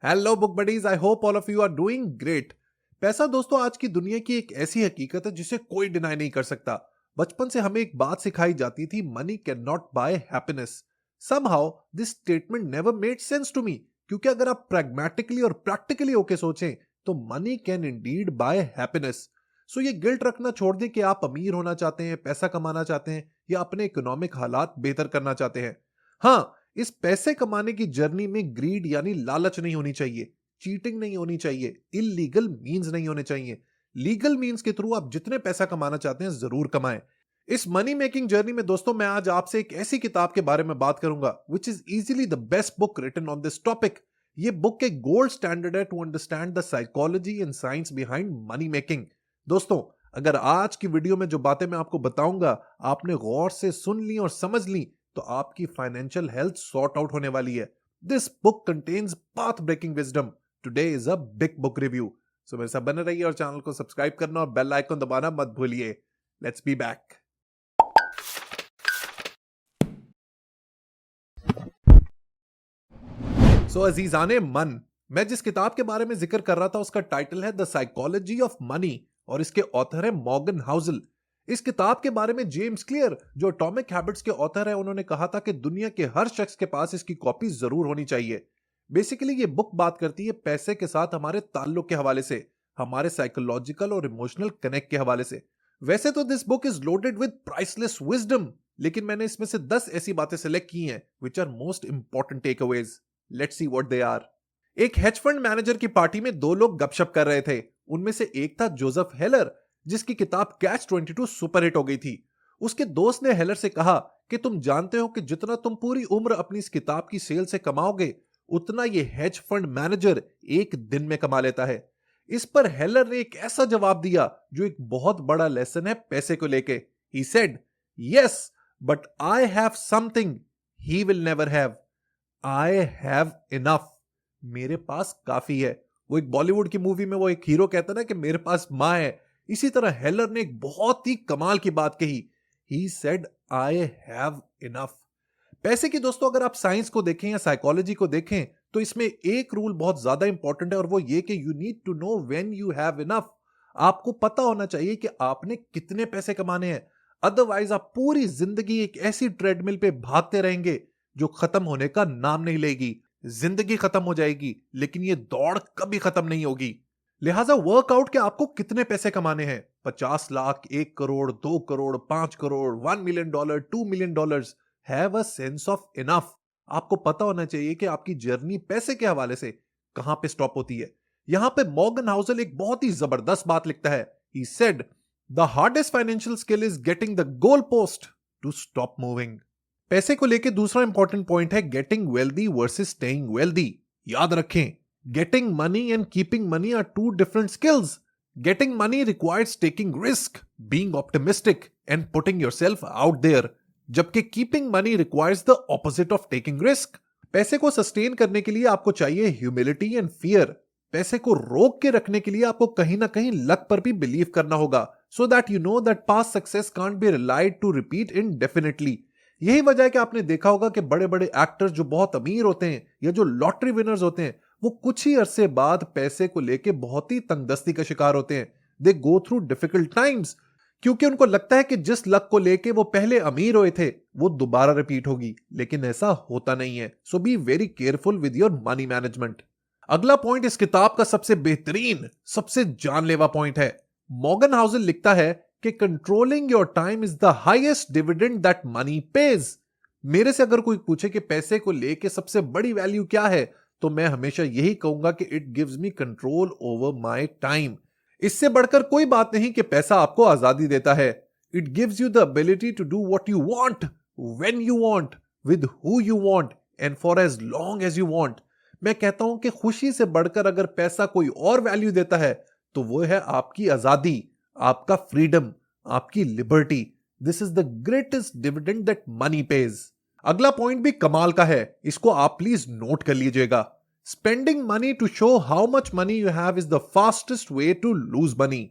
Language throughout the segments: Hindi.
Hello book buddies, I hope all of you are doing great. पैसा दोस्तों आज की दुनिया की एक ऐसी हकीकत है जिसे कोई डिनाई नहीं कर सकता। बचपन से हमें एक बात सिखाई जाती थी, money can not buy happiness. Somehow this statement never made sense to me, क्योंकि अगर आप प्रैग्मेटिकली और प्रैक्टिकली होके सोचें तो money can indeed buy happiness. So ये गिल्ट रखना छोड़ दें कि आप अमीर होना चाहते हैं, पैसा कमाना चाहते हैं या अपने इकोनॉमिक हालात बेहतर करना चाहते हैं। हाँ, इस पैसे कमाने की जर्नी में ग्रीड यानी लालच नहीं होनी चाहिए, चीटिंग नहीं होनी चाहिए, इलीगल मींस नहीं होने चाहिए। लीगल मींस के थ्रू आप जितने पैसा कमाना चाहते हैं जरूर कमाएं। इस मनी मेकिंग जर्नी में दोस्तों मैं आज आपसे एक ऐसी किताब के बारे में बात करूंगा which is easily the best book written on this topic. ये बुक एक गोल्ड स्टैंडर्ड है to understand the psychology and science behind money making. दोस्तों, अगर आज की वीडियो में जो बातें मैं आपको बताऊंगा आपने गौर से सुन ली और समझ ली तो आपकी फाइनेंशियल हेल्थ सॉर्ट आउट होने वाली है। This book contains path breaking wisdom. Today is a big book review. So मेरे साथ बने रहिए और चैनल को सब्सक्राइब करना और बेल आइकन दबाना मत भूलिए। Let's be back. सो अजीजाने मन, मैं जिस किताब के बारे में जिक्र कर रहा था उसका टाइटल है द साइकोलॉजी ऑफ मनी और इसके ऑथर है मॉर्गन हाउसल। इस किताब के बारे में जेम्स क्लियर, जो एटॉमिक हैबिट्स के ऑथर है, उन्होंने कहा था कि दुनिया के हर शख्स के पास इसकी कॉपी जरूर होनी चाहिए। बेसिकली ये बुक बात करती है पैसे के साथ हमारे ताल्लुक के हवाले से, हमारे साइकोलॉजिकल और इमोशनल कनेक्ट के हवाले से। वैसे तो this book is loaded with priceless wisdom, लेकिन मैंने इसमें से 10 ऐसी बातें सिलेक्ट की हैं which are most important takeaways. Let's see what they are. एक हेज फंड मैनेजर की पार्टी में दो लोग गपशप कर रहे थे। उनमें से एक था जोसेफ हेलर, जिसकी किताब कैच 22 सुपरहिट हो गई थी। उसके दोस्त ने हेलर से कहा कि तुम जानते हो कि जितना तुम पूरी उम्र अपनी इस किताब की सेल से कमाओगे उतना ये हेज फंड मैनेजर एक दिन में कमा लेता है। इस पर हेलर ने एक ऐसा जवाब दिया जो एक बहुत बड़ा लेसन है पैसे को लेके। He said, yes but I have something he will never have. I have enough. मेरे पास काफी है। वो एक बॉलीवुड की मूवी में वो एक हीरो कहता ना कि मेरे पास मां है। इसी तरह हेलर ने एक बहुत ही कमाल की बात कही। He said I have enough. पैसे की दोस्तों अगर आप साइंस को देखें या साइकोलॉजी को देखें तो इसमें एक रूल बहुत ज्यादा इंपॉर्टेंट है और वो ये कि you need to know when you have enough. आपको पता होना चाहिए कि आपने कितने पैसे कमाने हैं। अदरवाइज आप पूरी जिंदगी एक ऐसी ट्रेडमिल पे भागते रहेंगे जो खत्म होने का नाम नहीं लेगी। जिंदगी खत्म हो जाएगी लेकिन ये दौड़ कभी खत्म नहीं होगी। लिहाजा वर्कआउट के आपको कितने पैसे कमाने हैं, 50 lakh, 1 crore, 2 crore, 5 crore, $1 million, $2 million, have a sense of enough. आपको पता होना चाहिए कि आपकी जर्नी पैसे के हवाले से कहां पे स्टॉप होती है। यहां पे मॉर्गन हाउसल एक बहुत ही जबरदस्त बात लिखता है। He said the hardest financial skill is getting the goal post to stop moving. पैसे को लेके दूसरा इंपॉर्टेंट पॉइंट है getting wealthy versus staying wealthy. याद रखें, getting money and keeping money are two different skills. Getting money requires taking risk, being optimistic and putting yourself out there, जबकि keeping money requires the opposite of taking risk. पैसे को सस्टेन करने के लिए आपको चाहिए ह्यूमिलिटी एंड फियर। पैसे को रोक के रखने के लिए आपको कहीं ना कहीं लक पर भी बिलीव करना होगा, so that you know that past success can't be relied to repeat indefinitely. यही वजह है कि आपने देखा होगा कि बड़े बड़े एक्टर्स जो बहुत अमीर होते हैं या जो लॉटरी विनर्स होते हैं वो कुछ ही अरसे बाद पैसे को लेके बहुत ही तंगदस्ती का शिकार होते हैं। दे गो थ्रू डिफिकल्ट टाइम्स, क्योंकि उनको लगता है कि जिस लक को लेके वो पहले अमीर हुए थे वो दोबारा रिपीट होगी, लेकिन ऐसा होता नहीं है। So be very careful with your money management. अगला पॉइंट इस किताब का सबसे बेहतरीन, सबसे जानलेवा पॉइंट है। मॉर्गन हाउसल लिखता है कि controlling your time is the highest dividend that money page. मेरे से अगर कोई पूछे कि पैसे को लेके सबसे बड़ी वैल्यू क्या है तो मैं हमेशा यही कहूंगा कि it gives me control over my time. इससे बढ़कर कोई बात नहीं कि पैसा आपको आजादी देता है। It gives you the ability to do what you want, when you want, with who you want and for as long as you want. मैं कहता हूं कि खुशी से बढ़कर अगर पैसा कोई और वैल्यू देता है तो वो है आपकी आजादी, आपका फ्रीडम, आपकी liberty. This is the greatest dividend that money page. अगला पॉइंट भी कमाल का है, इसको आप प्लीज नोट कर लीजिएगा। Spending money to show how much money you have is the fastest way to lose money.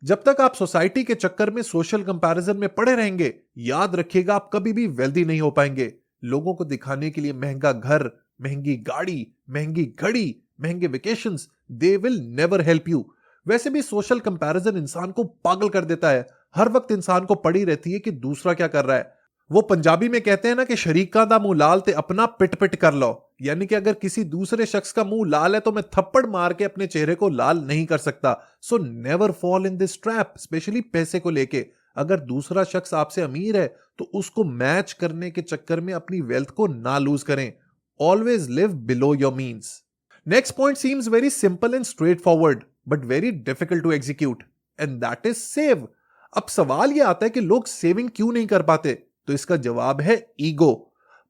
जब तक आप सोसाइटी के चक्कर में सोशल कंपैरिजन में पड़े रहेंगे, याद रखिएगा आप कभी भी वेल्दी नहीं हो पाएंगे। लोगों को दिखाने के लिए महंगा घर, महंगी गाड़ी, महंगी घड़ी, महंगे vacations, they will never help you. वैसे भी सोशल कंपैरिजन इंसान को पागल कर देता है। हर वक्त इंसान को पड़ी रहती है कि दूसरा क्या कर रहा है। वो पंजाबी में कहते हैं ना कि शरीका दा मुंह लाल ते अपना पिट पिट कर लो, यानी कि अगर किसी दूसरे शख्स का मुंह लाल है तो मैं थप्पड़ मार के अपने चेहरे को लाल नहीं कर सकता। So never fall in this trap, specially पैसे को लेके। अगर दूसरा शख्स आपसे अमीर है तो उसको मैच करने के चक्कर में अपनी वेल्थ को ना लूज करें। Always live below your means. Next point seems very simple and straight forward but very difficult to execute, and that is save. अब सवाल यह आता है कि लोग सेविंग क्यों नहीं कर पाते, तो इसका जवाब है ego.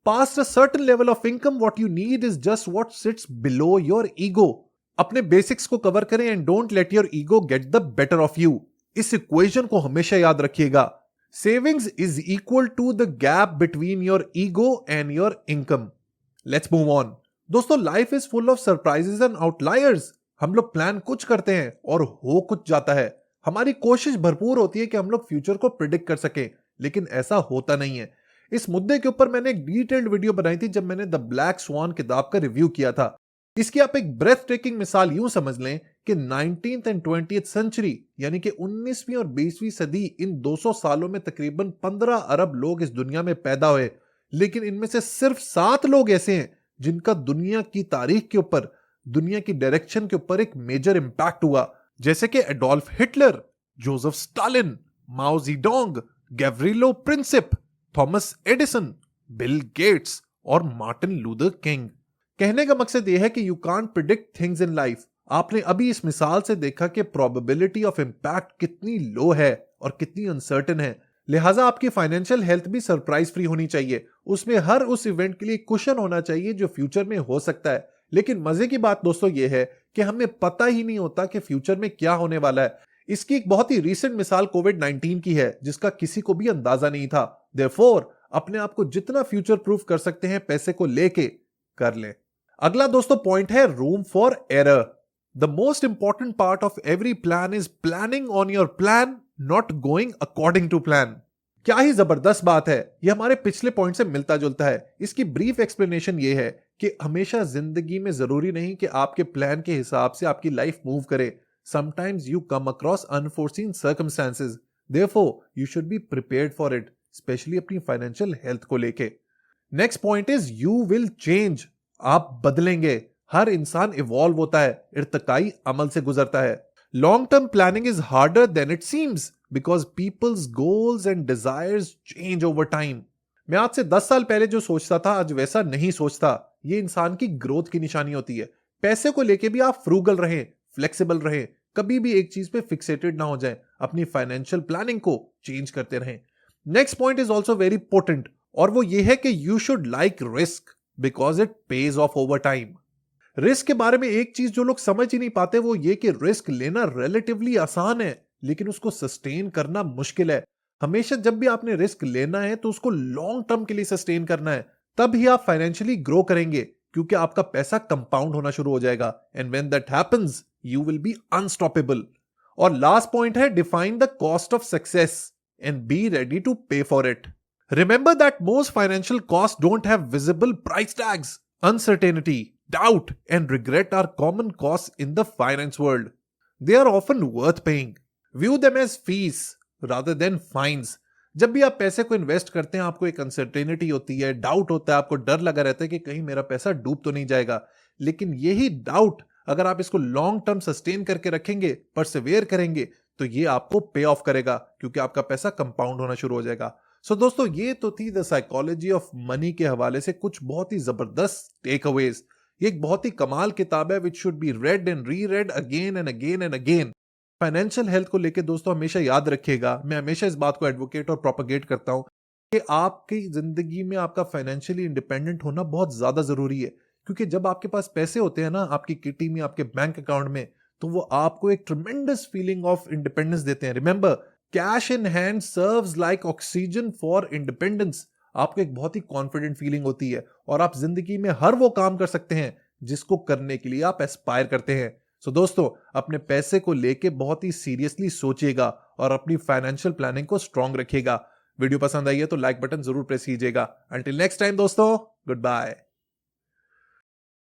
Past a certain level of income what you need is just what sits below your ego. अपने बेसिक्स को कवर करें and don't let your ego get the better of you. इस इक्वेशन को हमेशा याद रखिएगा। Savings is equal to the gap between your ego and your income. Let's move on. दोस्तों, life is full of surprises and outliers. हम लोग प्लान कुछ करते हैं और हो कुछ जाता है। हमारी कोशिश भरपूर होती है कि हम लोग फ्यूचर को प्रिडिक्ट कर सकें, लेकिन ऐसा होता नहीं है। इस मुद्दे के ऊपर मैंने एक डिटेल्ड वीडियो बनाई थी जब मैंने द ब्लैक स्वान किताब का रिव्यू किया था। इसकी आप एक ब्रेथ टेकिंग मिसाल यूं समझ लें कि 19th एंड 20th सेंचुरी यानी कि 19वीं और 20वीं सदी, इन 200 सालों में तकरीबन 15 अरब लोग इस दुनिया में पैदा हुए, लेकिन इनमें से सिर्फ 7 लोग ऐसे हैं जिनका दुनिया की तारीख के ऊपर, दुनिया की डायरेक्शन के ऊपर एक मेजर इंपैक्ट हुआ, जैसे कि Adolf Hitler, Joseph Stalin, Mao Zedong, Gavrilo Princip, Thomas Edison, Bill Gates और मार्टिन लूथर किंग। कहने का मकसद यह है कि you can't predict things in life. आपने अभी इस मिसाल से देखा कि प्रोबेबिलिटी ऑफ इंपैक्ट कितनी लो है और कितनी अनसर्टेन है। लिहाजा आपकी फाइनेंशियल हेल्थ भी सरप्राइज फ्री होनी चाहिए। उसमें हर उस इवेंट के लिए कुशन होना चाहिए जो फ्यूचर में हो सकता है। लेकिन मजे की बात दोस्तों यह है कि हमें पता ही नहीं होता कि फ्यूचर में क्या होने वाला है। इसकी एक बहुत ही रीसेंट मिसाल कोविड-19 की है, जिसका किसी को भी अंदाजा नहीं था। देयरफॉर अपने आप को जितना फ्यूचर प्रूफ कर सकते हैं पैसे को लेके, कर लें। अगला दोस्तों पॉइंट है room for error. The most important part of every plan is planning on your plan, not going according to plan. क्या ही जबरदस्त बात है। यह हमारे पिछले पॉइंट से मिलता जुलता है। इसकी ब्रीफ एक्सप्लेनेशन यह है कि हमेशा जिंदगी में जरूरी नहीं कि आपके प्लान के हिसाब से आपकी लाइफ मूव करे। Sometimes you come across unforeseen circumstances. Therefore, you should be prepared for it, especially अपनी फाइनेंशियल हेल्थ को लेके। Next point is you will change. आप बदलेंगे। हर इंसान इवॉल्व होता है, इर्तकाई अमल से गुजरता है। Long term planning is harder than it seems because people's goals and desires change over time. मैं आज से 10 साल पहले जो सोचता था आज वैसा नहीं सोचता। ये इंसान की ग्रोथ की निशानी होती है। पैसे को लेके भी आप फ्रूगल रहें, फ्लेक्सिबल रहें, कभी भी एक चीज पे फिक्सेटेड ना हो जाएं, अपनी फाइनेंशियल प्लानिंग को चेंज करते रहें। Next point is also very important और वो ये है कि you should like risk because it pays of over time. Risk के बारे में एक चीज जो लोग समझ ही नहीं पाते वो ये कि रिस्क लेना रिलेटिवली आसान है, लेकिन उसको सस्टेन करना मुश्किल है। हमेशा जब भी आपने रिस्क लेना है तो उसको लॉन्ग टर्म के लिए सस्टेन करना है, तब ही आप फाइनेंशियली ग्रो करेंगे, क्योंकि आपका पैसा कंपाउंड होना शुरू हो जाएगा। And when that happens you will be unstoppable. और लास्ट पॉइंट है define the cost of success and be ready to pay for it. Remember that most financial cost don't have visible price tags. Uncertainty, doubt and regret are common cost in the finance world. They are often worth paying. View them as fees rather than fines. जब भी आप पैसे को इन्वेस्ट करते हैं आपको एक अनसर्टेनिटी होती है, डाउट होता है, आपको डर लगा रहता है कि कहीं मेरा पैसा डूब तो नहीं जाएगा। लेकिन यही डाउट अगर आप इसको लॉन्ग टर्म सस्टेन करके रखेंगे, परसिवियर करेंगे, तो ये आपको पे ऑफ करेगा, क्योंकि आपका पैसा कंपाउंड होना शुरू हो जाएगा। सो दोस्तों, ये तो थी द साइकोलॉजी ऑफ मनी के हवाले से कुछ बहुत ही जबरदस्त टेक अवेज। ये एक बहुत ही कमाल किताब है which should be read and reread again and again and again. Financial health को लेकर दोस्तों हमेशा याद रखिएगा, मैं हमेशा इस बात को एडवोकेट और प्रोपेगेट करता हूं कि आपकी जिंदगी में आपका फाइनेंशियली इंडिपेंडेंट होना बहुत ज्यादा जरूरी है। क्योंकि जब आपके पास पैसे होते हैं ना आपकी किटी में, आपके बैंक अकाउंट में, तो वो आपको एक ट्रेमेंडस फीलिंग ऑफ इंडिपेंडेंस देते हैं। Remember, cash in hand serves like oxygen for independence. आपको एक बहुत ही कॉन्फिडेंट फीलिंग होती है और आप जिंदगी में हर वो काम कर सकते हैं जिसको करने के लिए आप एस्पायर करते हैं। सो दोस्तों, अपने पैसे को लेके बहुत ही सीरियसली सोचिएगा और अपनी फाइनेंशियल प्लानिंग को स्ट्रांग रखिएगा। वीडियो पसंद आई है तो लाइक बटन जरूर प्रेस कीजिएगा। अंटिल नेक्स्ट टाइम दोस्तों, गुड बाय।